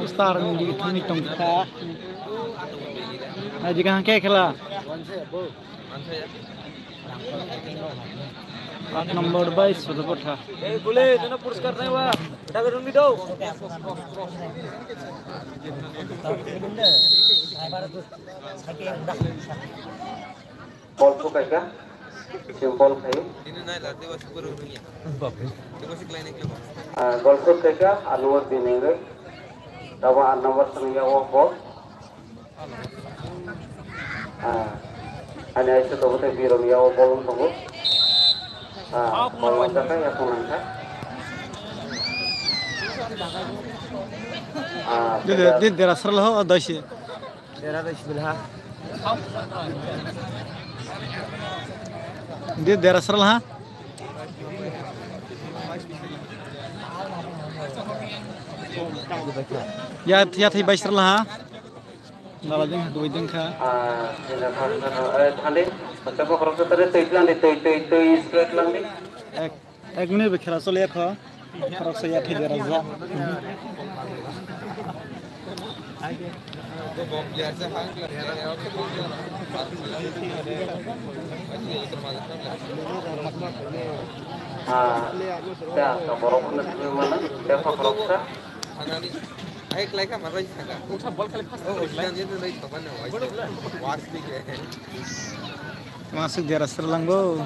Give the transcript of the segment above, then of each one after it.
Star di tongka. Nah jika hangke kela. 8 nomor 22 sudah putha. Boleh, itu puruskar naik wah. Kita gedung di dong. Bol tu kayak simpel kayak. Golf kayak aluar binengge. Tawa 8 nomor senja wah bol. Hanya itu tu betul biru ya wah bol tunggu. Bol macam ya punang kan. Dia derasar lah ada sih. Derasar belah. Dia derasar lah. Ya thầy bay sar lah. Nala jeng dua jeng kha. Thande, macam apa kalau kita teilang di tei straight lang di. Ek menit berkira soalnya kha. Kalau saya thầy derasar. Ya, kalau pun itu mana? Siapa kerja? एक लाइक हमारा ही था उठा बॉल खाली फास्ट हो गया ये नहीं तो बना वाश भी है Masuk di atas terlanggo.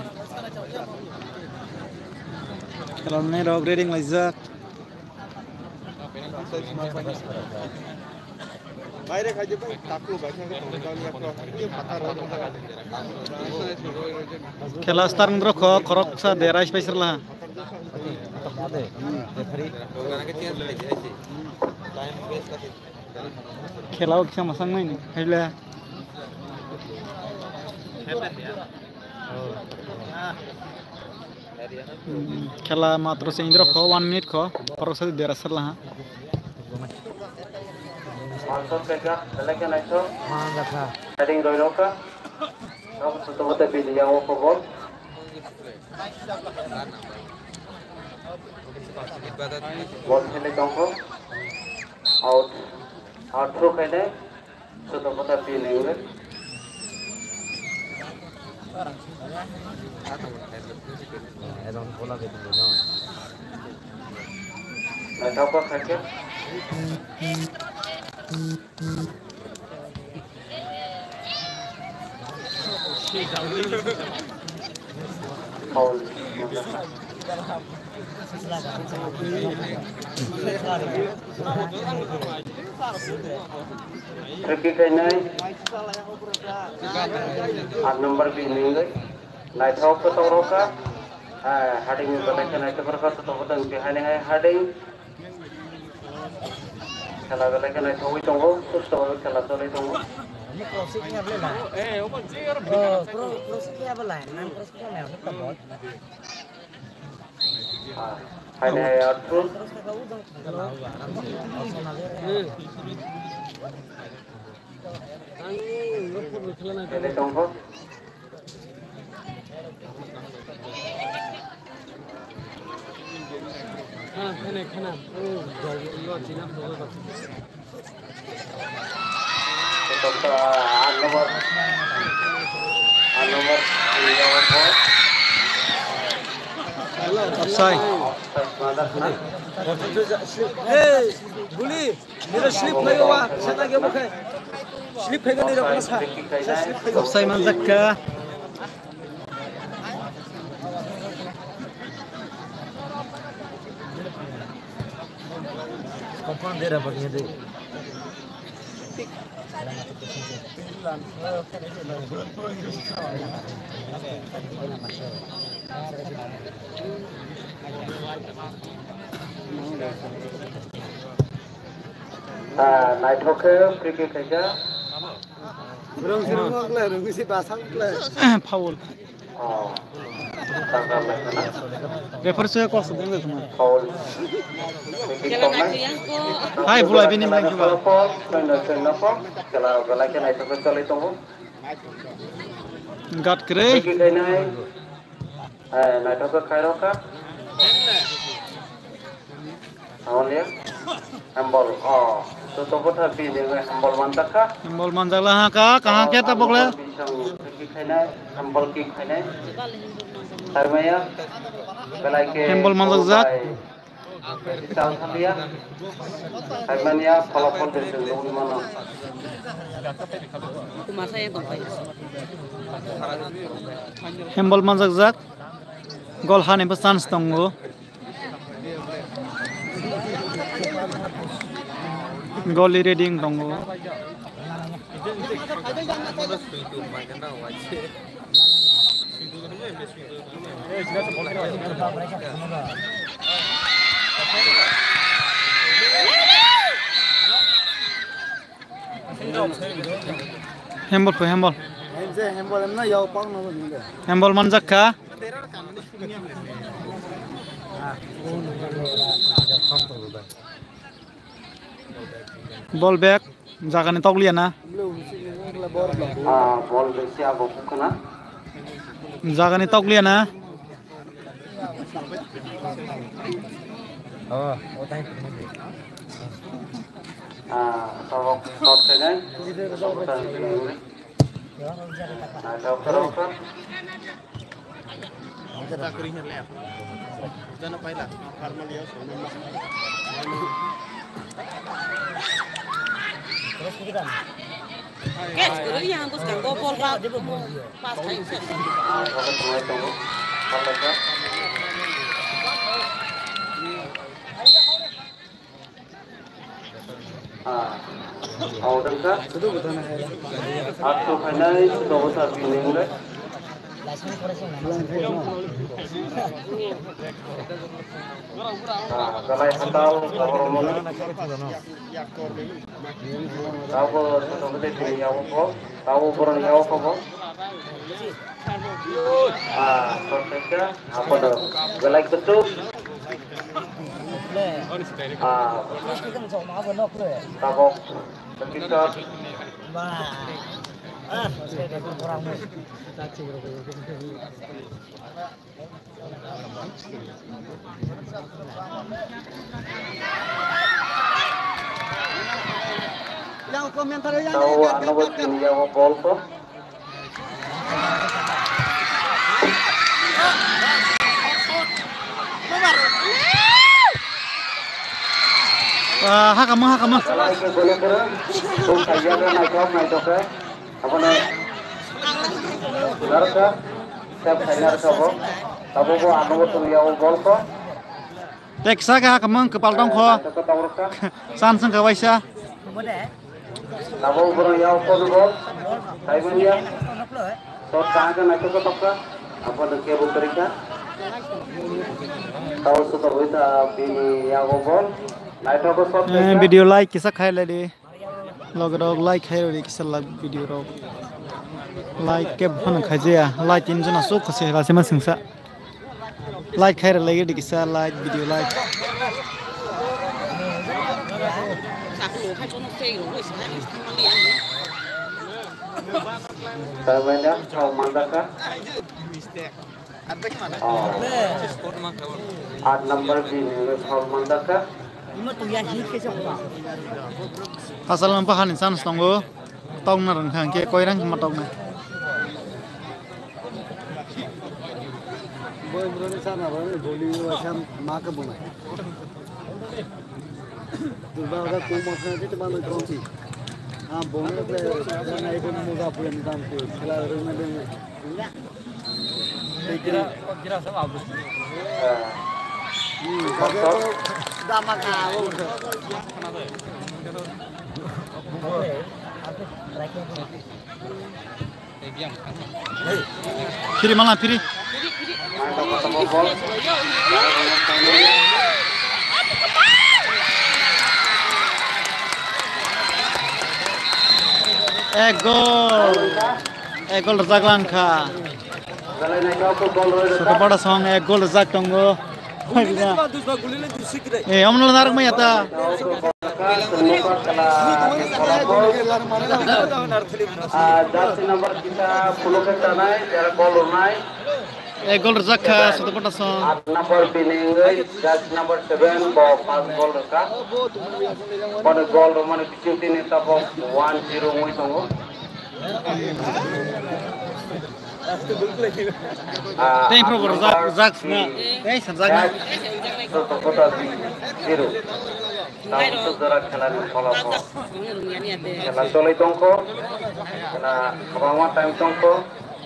Kalau ini rock reading lezat. বাইরে খাইতে পাই তাকলো বাইরে তংকালি একটা এই পাতা রোদ Kela starting dro korok sa derais paisir lah. Kela ok sama sang main. Hela. Kela matro se indro kho 1 minute kho korok sa deras lah. Masuk kerja, lagi naik tu. Heading roka. Kamu sudah betul pilih yang apa bol? Bol sini kamu out throw kene sudah betul pilih udah. Naik apa kerja? Paul. Tricky kayaknya 8 nomor bingung deh. Naik hop ke Toroka. Heading balik naik ke berkat atau betul behind heading. Kalau balik naik tahu tunggu, terus tahu kalau tahu tunggu. Ini crossingnya boleh lah. Crossingnya boleh. Nan crossingnya mel kita bot. Hanya terus. Terus kagak udah. Ini tunggu. Kena. Oh, Cina Untuk nomor offside. Hey, Guli, मेरा slip नहीं हुआ, सेना के मुखे. Slip है क्या नहीं रखना था. Offside man zakka. Kapan deh rapatnya deh. Naik hoke free kick aja. Rung lah, rung si pasang lah. Foul. Oh. Tanggal mana? Refer saya kos dengan semua. Foul. Hai, mulai bini main juga. Kalau lagi naik hoke kali tunggu. Gat kere. Naik hoke kairoka. Awalnya hambol. Oh, tutup putih pilih hambol mantap kah? hembol manjala ha ka kaha ke ta bokle hambol ki khaine. Harmaya belai ke hembol manjak jak Isang kaliya. Harmania falafel dengan dulu mana? hembol manjak jak gol hane ba chance tongo gol reading tongo hembol pe hembol hembol manjak ka ball back jagani tokliya na Bol besi abu kena. jagani tokliya na Tolong tot kena. Order ka? Aku finally sudah usah pilih deh. Kalau handal kalau mau, tahu sudah pilih yang apa? Tahu kurang yang apa? Prosesnya apa dah? Galak betul. Tabok, sekitar. Tahu anak buat yang bol tuh. hakama Kalau ikut boleh berang, tuh saja kan naik oke. Apa nih? Benar kah? Siap benar kah? Tahu kok anak buat yang bol kok? teksa ka hakama kepal dong kho Tahu kah? san sang ka waisa Tahu berang yang bol? Tahu dia? Tot kah kan naik ke top kah? Apa nih kia buktikan? Tahu sudah kita pilih yang bol? video like kisa khaile de log rog like khairo de kisa lag video rog like ke phone khajia like in jana so khase ba sema singsa like khairo lagi de kisa like video like Terbennya kau mandaka 8 number di kau mandaka asal nampa hanin san stongo tong na rang khang ke koi rang ma tong na boy brother sana boy goli washam ma ka bunai durba ka ko mo sa te ma ko si bonne pe na ide mo ga puan dam ko khela ro na de gira sa abu dama ka Piri mana piri gol razak langka sudah pada song gol razak tonggo amnal narak mai ata Jersey number kita 10 ke tanah, jarak gol naik. gol zakha sudah pernah son. 8 number biningai judge number 7 bo first goal reka pada goal romane pichuti ni tapo 1-0 mui tongo Tempo zak na. Zak na. to kota 0 tapo jara khela ni follow khela cholai tongko na khawama time tongko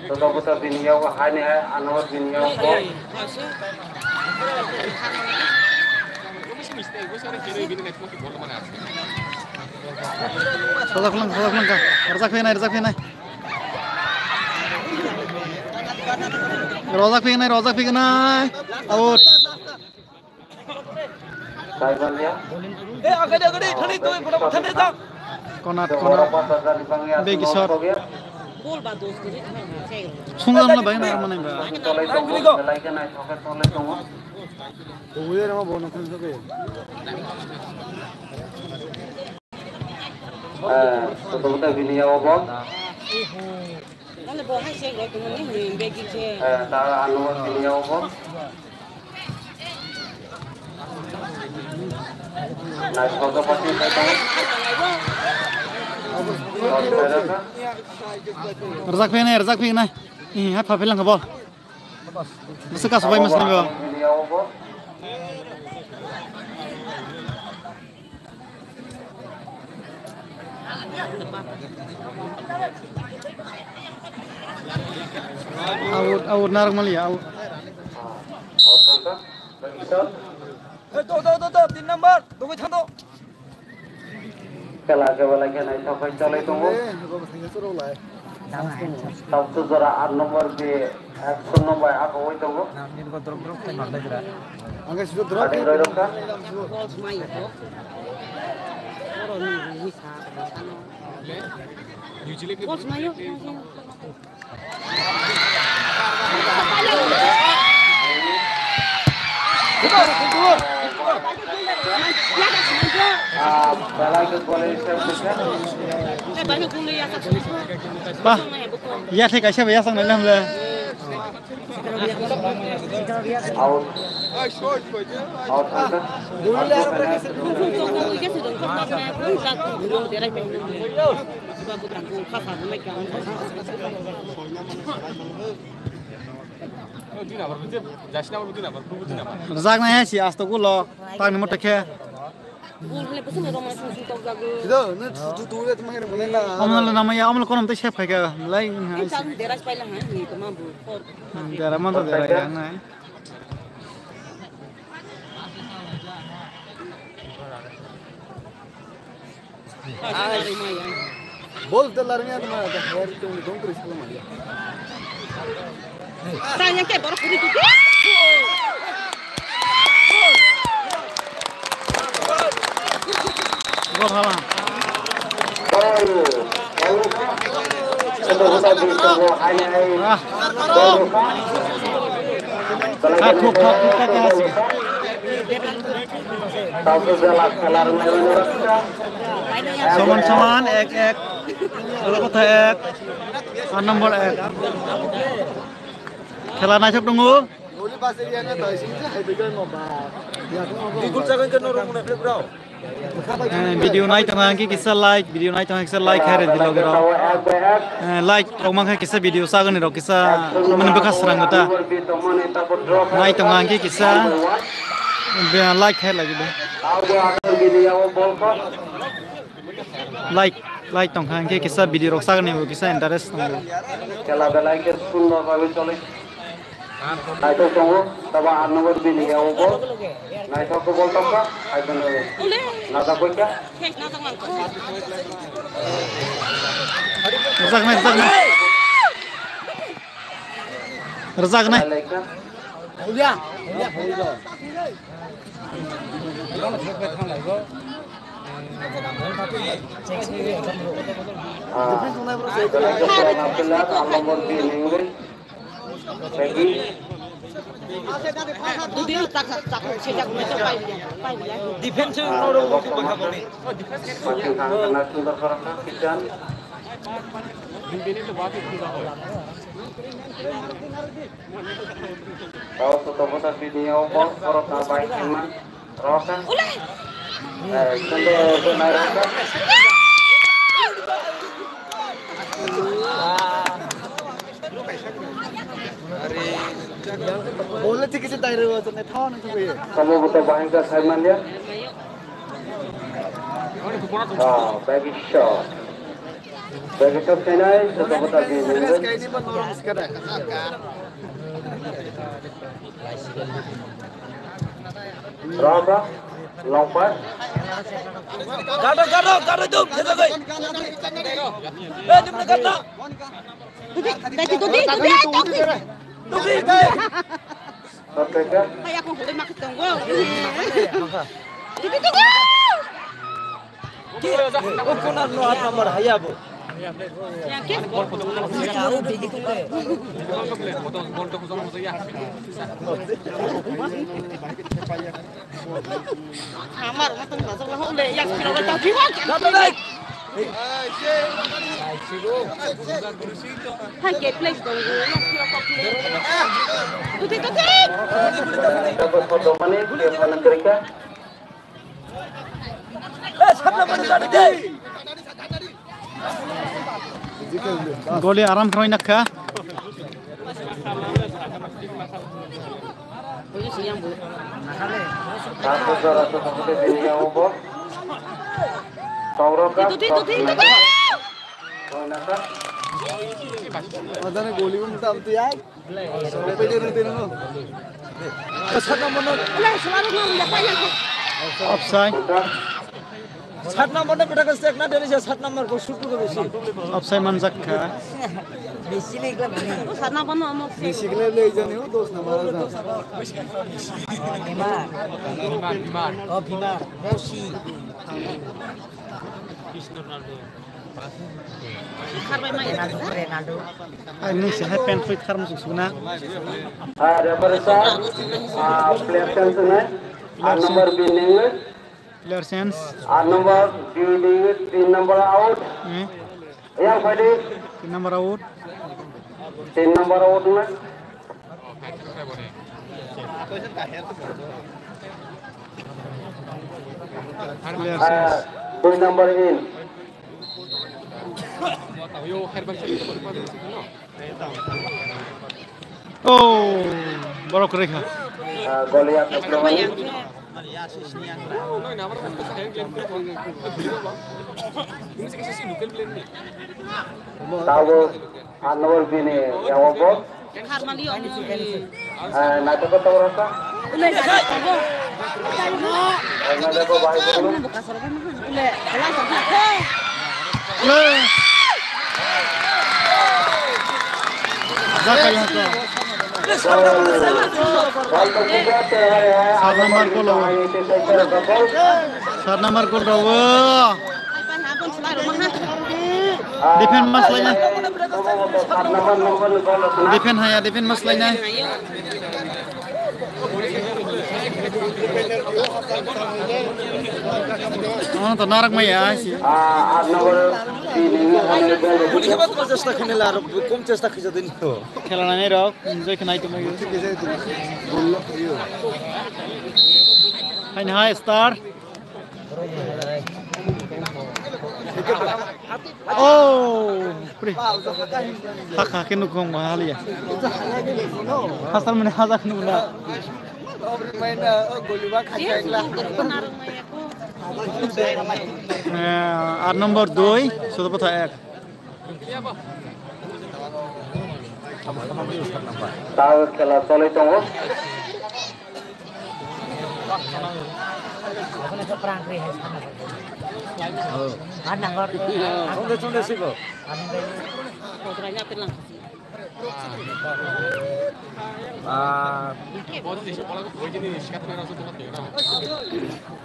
to kota biniau hai ni hai anwar biniau ko Rozak lang ka. Rozak pinay. Rozak pinay. Out. Saibalya Konat. pasal dipanggil Big shot. Bol ba dos kali Sungan na ba yun naman ba? cholai tongko belai ke nai thoke cholai tongo Uye nama bono kun sake. to kota biniau bo Nale bo hai se ko ni begi che ta anwar biniau bo nai thoke pati sai tongo Rozak pinay. Hat pa pilang ka ball. Basta ka sabay mas na ba? biniau bo Out normal ya. Out. Kela ke belai ke nai thoke cholai tongo tau tu jara 8 number be 100 number ako oi tongo Angga sudah drop. ade roi roka bol mai ko oro ni sa bol mai yo belai ke boleh saya buka banyak gula ya tak Pa. Ya thek aisha ba ya sang na lam le. out kan Rozak na ya si asta ko lo. Tang ni mo takhe. Itu, nih tuh lihat makin mana lah. Amul namanya amul konam te chef khaga. Lai. Dara man to dara ya na. Bol telarnya tuh mana? Hair itu dong terus kalau mana? Tanya ke baru puri tu. Gol hala. untuk kita bisa hanya Thuk ka si. tahu jelas kelar Saman ek. Kalau kata ek. Nomor ek. Khela na chok dungu. Boleh pasir yang ada sih, itu kan mau bah. Video naik tengah kisah like, video naik tengah kisah like hari di logo rau. Like, omang kisah video saga ni rau kisah menbekas serang kita. Naik tengah kisah like hari lagi deh. Like tengah kisah video rau saga ni kisah interest. Kalau belai ke sunnah kami coli. Naik tu tunggu, tapi nomor bini ya ubah. Naik tu aku boleh tak? Ayo nih. Nada kau क्या? Rozak na. Udah. Nomor bini Peggy. Defense no Masih kena sudah kerana kitchen. Kalau foto-foto video bol korot nabai eman rokan. Contoh nairakan. बोले थे किसी टायर वो तो नहीं था ना तो ये Kamu butuh bahasa Simon ya? Bagi shot. Bagi shot senai foto-foto video. इसका नहीं बंद और इसका है Roka, lompat. Gaduh tu, kita gay. Jom nak gaduh. Tuti. Tertekan. Kayak aku boleh makan tunggu. Tuti. Kau nak nuat nomor haya bu. Yakin? Kamar matang masuk lah oleh yang kira kita jiwang. Gaduh lagi. Hai get place tunggu yang kira kau Tuti. Dapat foto mana? Dia mana kerja? Siapa mana gaduh? Goli aram kroy nakha. Boleh siang bu. Satu foto video bol. Tauroka. Tuti. Koinaka. ada nih गोली में मिटा तो यार पहले रहते ना Siapa mana? Oleh selalu ngomong apa yang Offside. Siapa mana kita kesek na dari siapa nomor kau shoot tu besi. Offside manjak kha. sana bano amok basically ले जाने हो दोस्त हमारा karbai mai Ini sih pen fit khar masuk suna. Ada periksa. Player sense na. Number bining. Player sense. Number bining. 3 number out. Yang tadi 3 number out. 3 number out na. Player sense. 2 number in. Oh, borok rekha. Goliath bayang tahu number bining. Yang apa? harmalio Nanti kau tahu rasa? oleh tunggu Nanti kau bahas dulu. buka sorban oleh langsung Le. Zakal hata. Sat number ko rawa. Defend mas lainnya. Defend haya defend mas lainnya. Oh, to narak mai ya sih. Number bining. Boleh hebat kau cesta kena lah, kum cesta kerja tu ni. Khela nai rok, enjoy khnai tu mai. Hain hai star. Oh, pre. Hakha kenu kong mahal ya. Hasal mene hazak nu na. main गोली बाग खाया एकला 8 number 2, sudah patah 1. Tahu kela solid tunggu. Contoh sih kau. Kodratnya pelang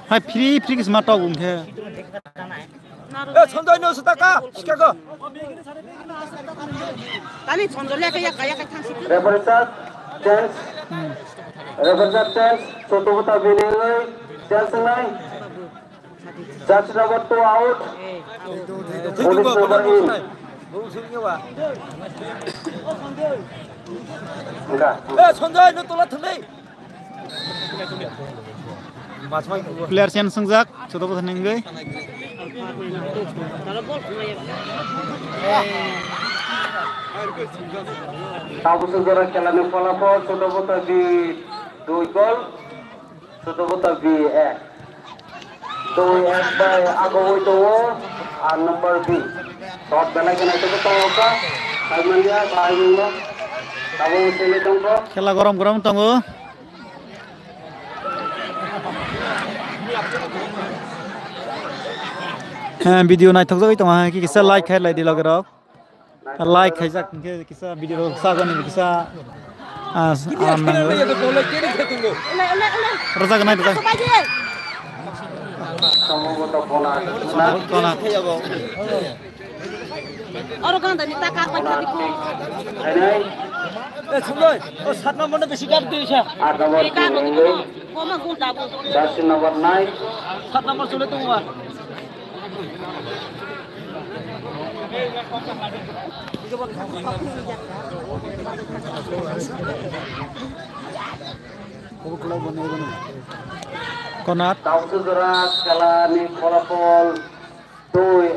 Hai free kis mata gum the. Contoh ini sudah kah? Sekarang. tadi contohnya kayak tangsi Represent chance. Represent chance. Soto buta bining. Chance naik. Judge number 2 out. Police number in. enggak player chain संजाक चोदा बथा नेंगै Tabu saudara kelana falafel sudah buta di 2 gol sudah buta di 2 by Agoy Towo number B shot belai kena itu tahu ka Salmania bahayunya tabu sele tongko खेला गरम गरम तंगो भिडियो नायथक जाबाय दङ किसा लाइक खायलाय दि लगराव लाइक खायजाक किसा भिडियो सागन किसा रजाक नाय रजाक সম্ভবত বোনা Orang kan tadi tak kapan tadi ku. ini सुनोय 7 नम्बर ने बेसी काट दिछ 8 nomor Koma ku dabu. 10 nomor naik 7 नम्बर Sule Tunga Konat tahu saudara kelana falafel 2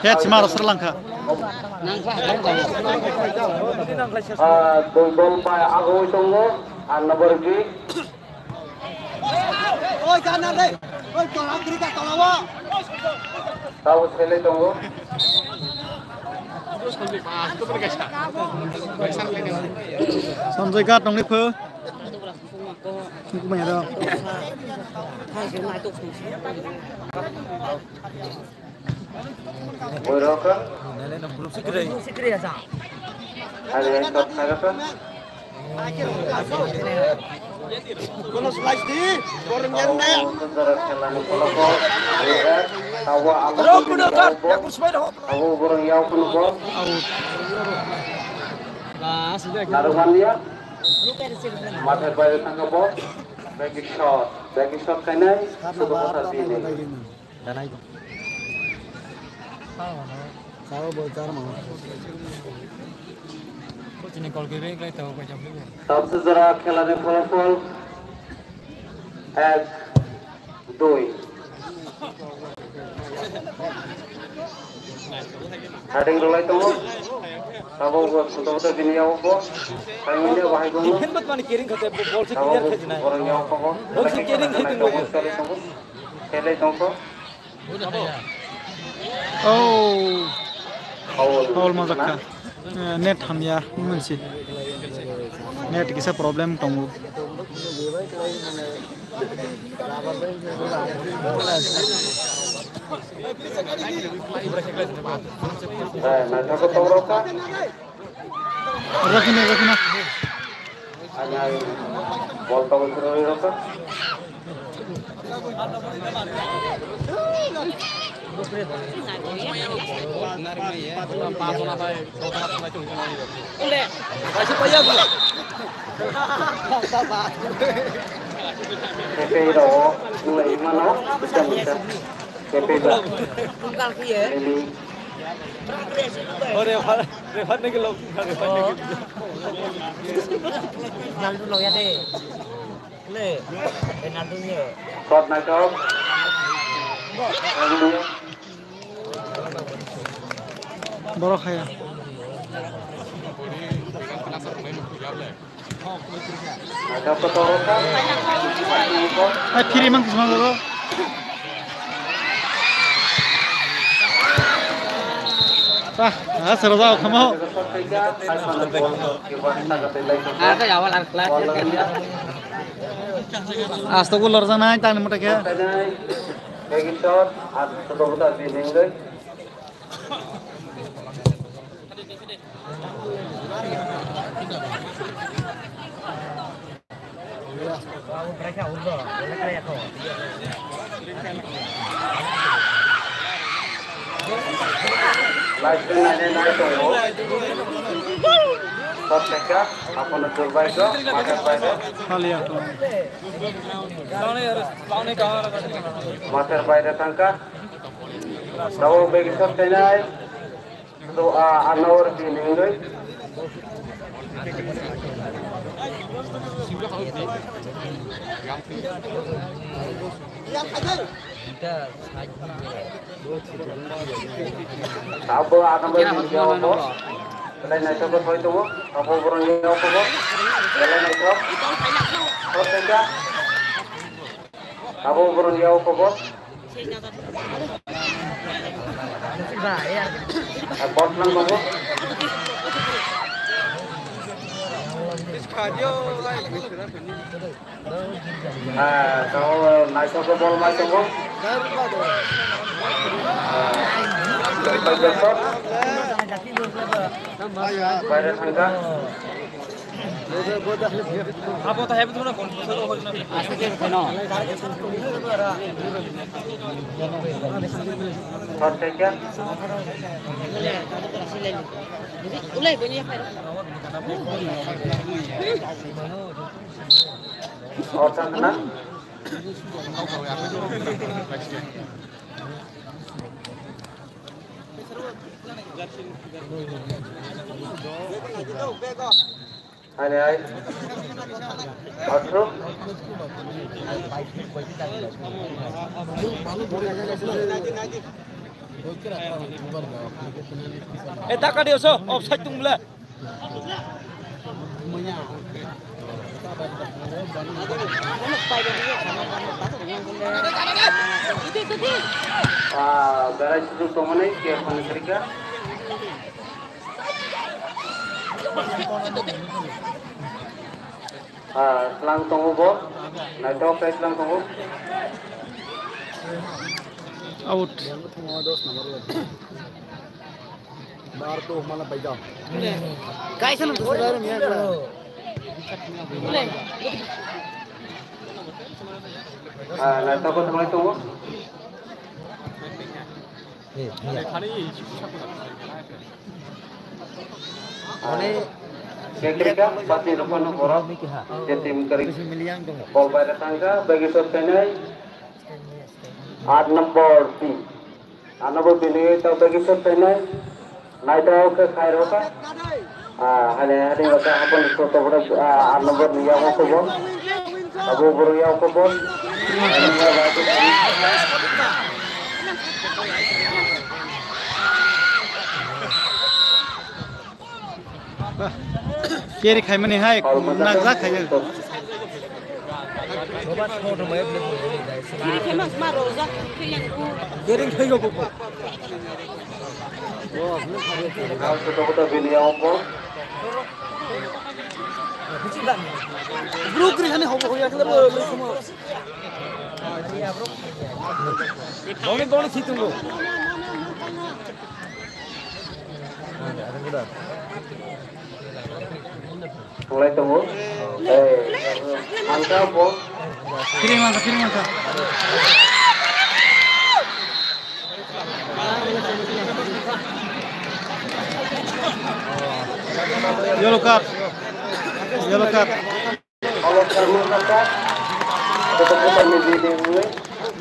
Catch mar Sri Lanka 2 gol by Agoy Towo number B Oi kanan deh. Oi tolong kiri ka tolong. tahu sele tonggo Sanjay Gat nong phơ Ku mày đâu Boyroka ada yang shot sagasa Kono slice di. Goreng yang deh. saudara kelana falafel tawa tahu goreng yau pun gol naruhan dia mata bayar tangga bol back shot kena sudah besar sini Sawo bocor mau. tahu saudara kelana falafel 1-2 heading dulai tunggu tahu buat sudah gini ya bo kayaknya bahaya dulu tahu orang yang apa kele tunggu Oh foul Paul Mazakka net hamya मोनसे net किसा प्रॉब्लम तंगो nah aku tahu roka रखिना hanya bol tahu terus roka Ule. Pepe do mulai mana bisa Pepe do Bukan kia. ini Naldo lo ya deh. Le. Naldo nya. shot naik kau बरो खाया ada petorokan ai free mang kisma bरो सरजा खमो Ada awal kelas. आज तो लर जाना ताने मोटा के bagi shot atau sudah di hingga lagi naik tunggu shot mereka apa nak terbaik go makan baik खाली आ तो makan baik tangka Tahu bagi sebetulnya doa anwar di Inggris. Tahu anwar di Jawa. Selain itu apa itu? Apa orang yang apa? Selain itu, apa saja? Apa orang yang apa? Bot lang ko. Kalau naik ke bol macam tu. Bayar harga. Apa tak hebat tu na kon solo ho na. Asli ke no. Sorte kya? Ulai punya apa? और संगना अरे आई अठरो tak ada so offside tu mula. garaj itu mana ke mana kerja? Selang tunggu bo, naik top selang tunggu. Out. बाहर तो हमारा बैठा कैसे ना दूसरा बार में naik top selang tunggu. Kerja pasti depan orang tim kerja bol bayar tangga bagi sebetulnya 8 nombor tim 8 nombor pilih itu bagi sebetulnya naik tahu ke khair apa hari masa apa nih foto pada 8 nombor dia mau ke bol abu buru ya ke bol Kiri khai mani hai nagza khai foto video apa bro kiri hane hobo hoya kala bone bone situngo mulai tunggu angka apa kirim angka yellow card kalau kamu kata tetap menjadi ini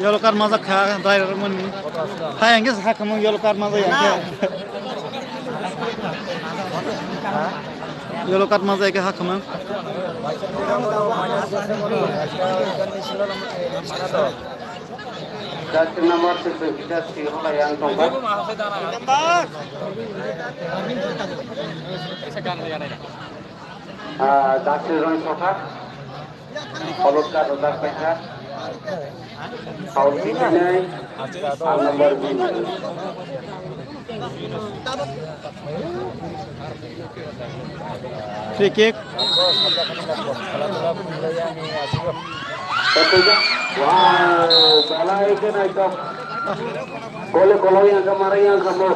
yellow card mazak kha driver mun hayangge sa kamu yellow card mazak yang yellow card mazak ke hak kamu dan nomor kita siapa yang tongkat Dr. Ron Soka kalau kat otak peka kalau ini nomor ini free kick wow balai ke naik top kalau yang kemarin yang kamu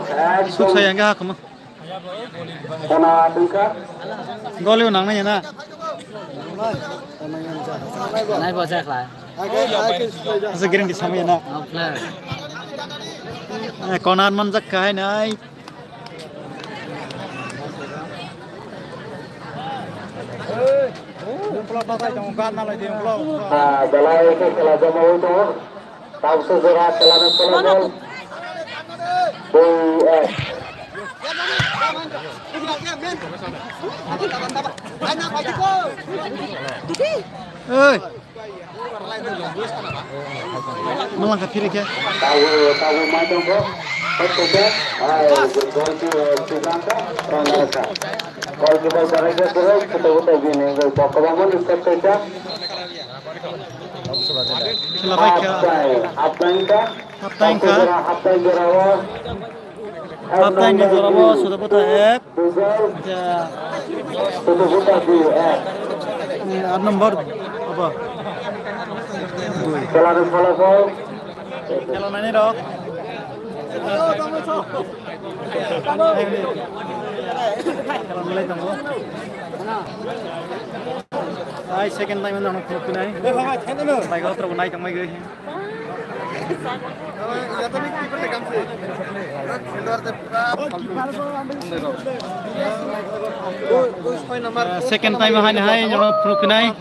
sukses yang hak kamu kena tengkar gol nang na yana Nai bos saya kelar. asa guarantee sama yana Kelar. corner man jak khai nai balai ke kalau jamaah itu tahu sejarah celana ơi melangkah kiri ya. Tahu macam apa? Betul. Kalau kita cari terus, betul gini. Kalau kamu lihat saja. Aptainnya Zorawa sudah buta F. Sudah buta di F. Nomor apa? Kalau Kalau mana dok? Kalau mulai tunggu. Ay, second time na nang pinay. Baik ko terus naik tang may gay. Second time hai yang pinay.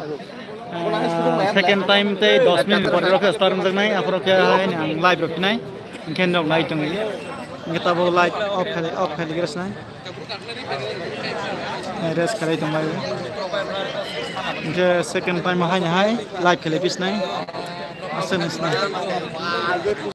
Second time te 10 minit por roke start jang nai apro ke hai yang live roke nai. Ingken dok naik tang. Kita bo light off kali gas nai. Res kali tang mai. Second time hai live kali bis nai. Asan is nai.